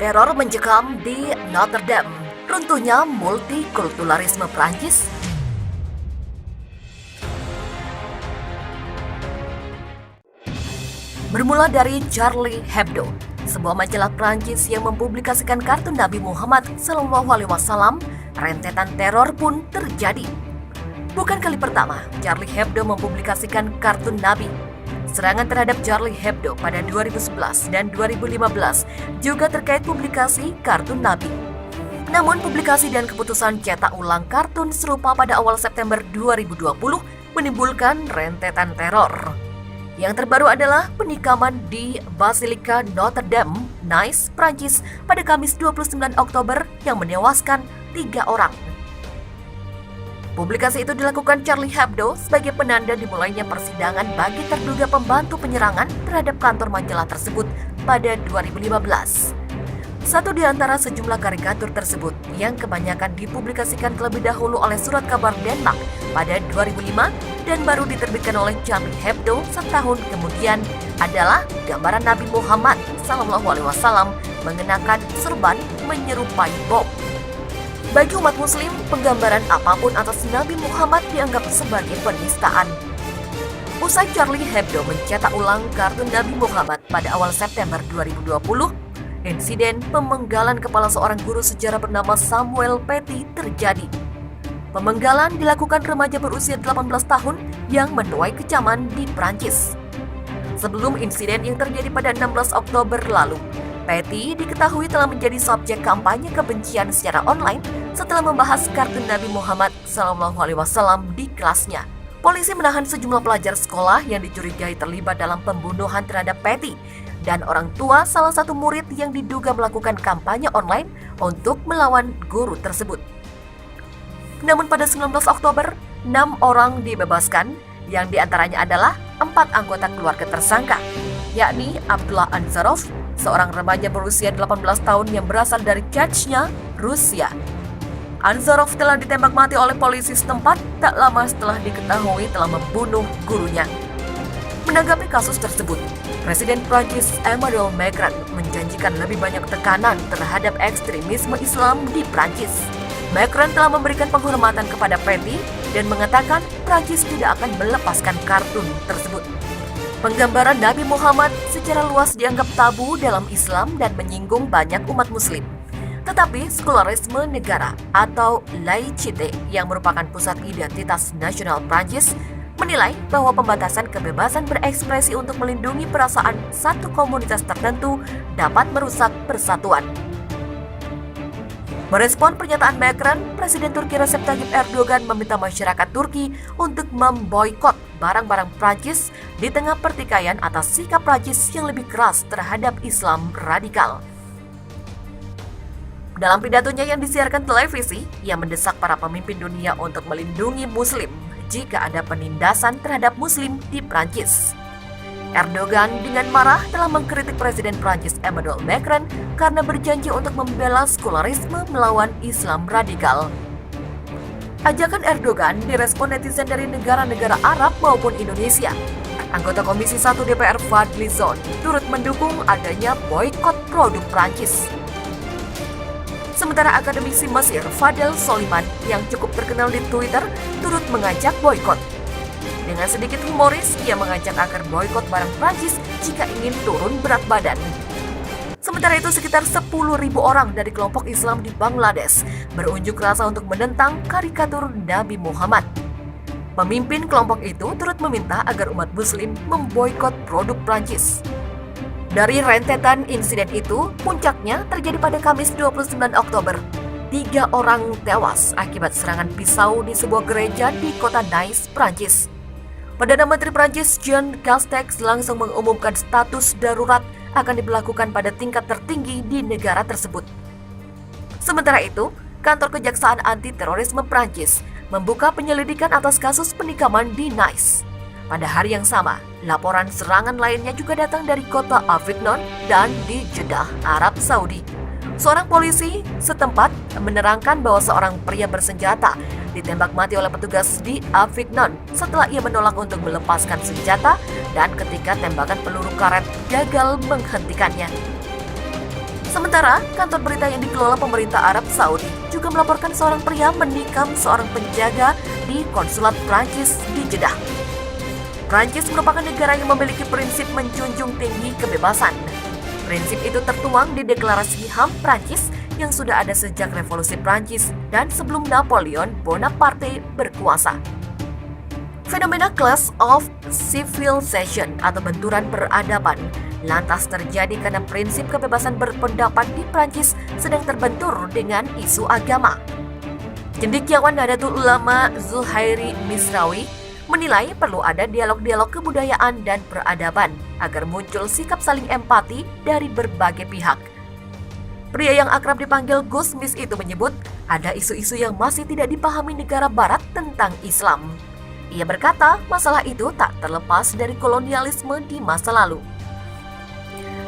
Teror mencekam di Notre Dame, runtuhnya multikulturalisme Prancis. Bermula dari Charlie Hebdo, sebuah majalah Prancis yang mempublikasikan kartun Nabi Muhammad SAW, rentetan teror pun terjadi. Bukan kali pertama Charlie Hebdo mempublikasikan kartun Nabi. Serangan terhadap Charlie Hebdo pada 2011 dan 2015 juga terkait publikasi kartun Nabi. Namun publikasi dan keputusan cetak ulang kartun serupa pada awal September 2020 menimbulkan rentetan teror. Yang terbaru adalah penikaman di Basilika Notre Dame, Nice, Prancis pada Kamis 29 Oktober yang menewaskan 3 orang. Publikasi itu dilakukan Charlie Hebdo sebagai penanda dimulainya persidangan bagi terduga pembantu penyerangan terhadap kantor majalah tersebut pada 2015. Satu di antara sejumlah karikatur tersebut yang kebanyakan dipublikasikan terlebih dahulu oleh Surat Kabar Denmark pada 2005 dan baru diterbitkan oleh Charlie Hebdo setahun kemudian adalah gambaran Nabi Muhammad SAW mengenakan serban menyerupai bom. Bagi umat muslim, penggambaran apapun atas Nabi Muhammad dianggap sebagai penistaan. Usai Charlie Hebdo mencetak ulang kartun Nabi Muhammad pada awal September 2020, insiden pemenggalan kepala seorang guru sejarah bernama Samuel Paty terjadi. Pemenggalan dilakukan remaja berusia 18 tahun yang menuai kecaman di Prancis. Sebelum insiden yang terjadi pada 16 Oktober lalu, Paty diketahui telah menjadi subjek kampanye kebencian secara online setelah membahas kartun Nabi Muhammad SAW di kelasnya. Polisi menahan sejumlah pelajar sekolah yang dicurigai terlibat dalam pembunuhan terhadap Paty dan orang tua salah satu murid yang diduga melakukan kampanye online untuk melawan guru tersebut. Namun pada 19 Oktober, 6 orang dibebaskan, yang diantaranya adalah 4 anggota keluarga tersangka, yakni Abdullah Anzarov, seorang remaja berusia 18 tahun yang berasal dari Chechnya, Rusia. Anzarov telah ditembak mati oleh polisi setempat tak lama setelah diketahui telah membunuh gurunya. Menanggapi kasus tersebut, Presiden Prancis Emmanuel Macron menjanjikan lebih banyak tekanan terhadap ekstremisme Islam di Prancis. Macron telah memberikan penghormatan kepada Paty dan mengatakan Prancis tidak akan melepaskan kartun tersebut. Penggambaran Nabi Muhammad secara luas dianggap tabu dalam Islam dan menyinggung banyak umat muslim. Tetapi sekularisme negara atau laïcité yang merupakan pusat identitas nasional Prancis menilai bahwa pembatasan kebebasan berekspresi untuk melindungi perasaan satu komunitas tertentu dapat merusak persatuan. Merespon pernyataan Macron, Presiden Turki Recep Tayyip Erdogan meminta masyarakat Turki untuk memboikot barang-barang Prancis di tengah pertikaian atas sikap Prancis yang lebih keras terhadap Islam radikal. Dalam pidatonya yang disiarkan televisi, ia mendesak para pemimpin dunia untuk melindungi Muslim jika ada penindasan terhadap Muslim di Prancis. Erdogan dengan marah telah mengkritik Presiden Prancis Emmanuel Macron karena berjanji untuk membela sekularisme melawan Islam radikal. Ajakan Erdogan direspon netizen dari negara-negara Arab maupun Indonesia. Anggota Komisi 1 DPR Fadly Zon turut mendukung adanya boikot produk Prancis. Sementara akademisi Mesir Fadel Soliman yang cukup terkenal di Twitter turut mengajak boikot. Dengan sedikit humoris, ia mengajak agar boikot barang Prancis jika ingin turun berat badan. Sementara itu, sekitar 10.000 orang dari kelompok Islam di Bangladesh berunjuk rasa untuk menentang karikatur Nabi Muhammad. Pemimpin kelompok itu turut meminta agar umat Muslim memboikot produk Prancis. Dari rentetan insiden itu, puncaknya terjadi pada Kamis 29 Oktober. 3 orang tewas akibat serangan pisau di sebuah gereja di kota Nice, Prancis. Perdana Menteri Prancis Jean Castex langsung mengumumkan status darurat akan diberlakukan pada tingkat tertinggi di negara tersebut. Sementara itu, Kantor Kejaksaan Anti Terorisme Prancis membuka penyelidikan atas kasus penikaman di Nice. Pada hari yang sama, laporan serangan lainnya juga datang dari kota Avignon dan di Jeddah, Arab Saudi. Seorang polisi setempat menerangkan bahwa seorang pria bersenjata ditembak mati oleh petugas di Avignon setelah ia menolak untuk melepaskan senjata dan ketika tembakan peluru karet gagal menghentikannya. Sementara, kantor berita yang dikelola pemerintah Arab Saudi juga melaporkan seorang pria menikam seorang penjaga di konsulat Prancis di Jeddah. Prancis merupakan negara yang memiliki prinsip menjunjung tinggi kebebasan. Prinsip itu tertuang di Deklarasi HAM Prancis yang sudah ada sejak Revolusi Prancis dan sebelum Napoleon Bonaparte berkuasa. Fenomena clash of civilization atau benturan peradaban lantas terjadi karena prinsip kebebasan berpendapat di Prancis sedang terbentur dengan isu agama. Cendekiawan Nahdlatul Ulama Zuhairi Misrawi menilai perlu ada dialog-dialog kebudayaan dan peradaban agar muncul sikap saling empati dari berbagai pihak. Pria yang akrab dipanggil Gusmis itu menyebut ada isu-isu yang masih tidak dipahami negara barat tentang Islam. Ia berkata masalah itu tak terlepas dari kolonialisme di masa lalu.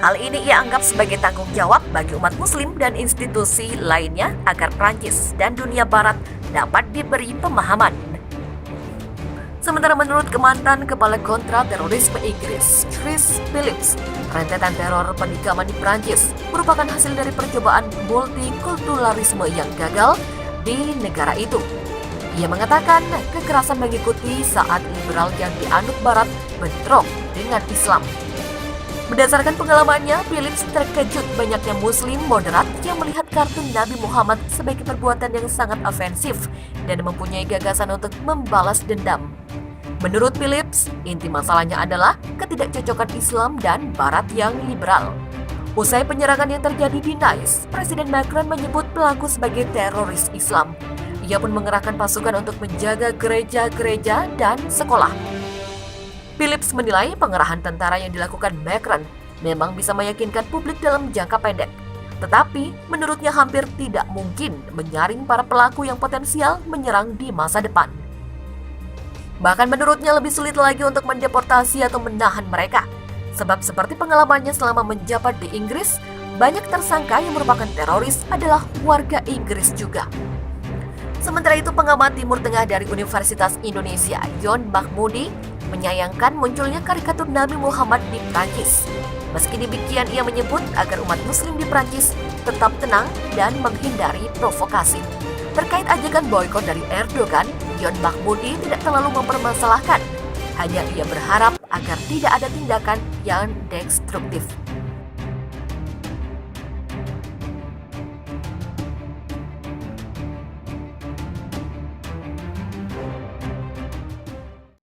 Hal ini ia anggap sebagai tanggung jawab bagi umat muslim dan institusi lainnya agar Prancis dan dunia barat dapat diberi pemahaman. Sementara menurut mantan Kepala Kontra Terorisme Inggris, Chris Phillips, rentetan teror penikaman di Prancis merupakan hasil dari percobaan multikulturalisme yang gagal di negara itu. Ia mengatakan kekerasan mengikuti saat liberal yang dianut barat bentrok dengan Islam. Berdasarkan pengalamannya, Phillips terkejut banyaknya muslim moderat yang melihat kartun Nabi Muhammad sebagai perbuatan yang sangat ofensif dan mempunyai gagasan untuk membalas dendam. Menurut Phillips, inti masalahnya adalah ketidakcocokan Islam dan barat yang liberal. Usai penyerangan yang terjadi di Nice, Presiden Macron menyebut pelaku sebagai teroris Islam. Ia pun mengerahkan pasukan untuk menjaga gereja-gereja dan sekolah. Phillips menilai pengerahan tentara yang dilakukan Macron memang bisa meyakinkan publik dalam jangka pendek. Tetapi, menurutnya hampir tidak mungkin menyaring para pelaku yang potensial menyerang di masa depan. Bahkan menurutnya lebih sulit lagi untuk mendeportasi atau menahan mereka. Sebab seperti pengalamannya selama menjabat di Inggris, banyak tersangka yang merupakan teroris adalah warga Inggris juga. Sementara itu, pengamat Timur Tengah dari Universitas Indonesia, Yon Mahmudi, menyayangkan munculnya karikatur Nabi Muhammad di Prancis. Meski demikian, ia menyebut agar umat muslim di Prancis tetap tenang dan menghindari provokasi. Terkait ajakan boikot dari Erdogan, Yon Mahmudi tidak terlalu mempermasalahkan. Hanya ia berharap agar tidak ada tindakan yang destruktif.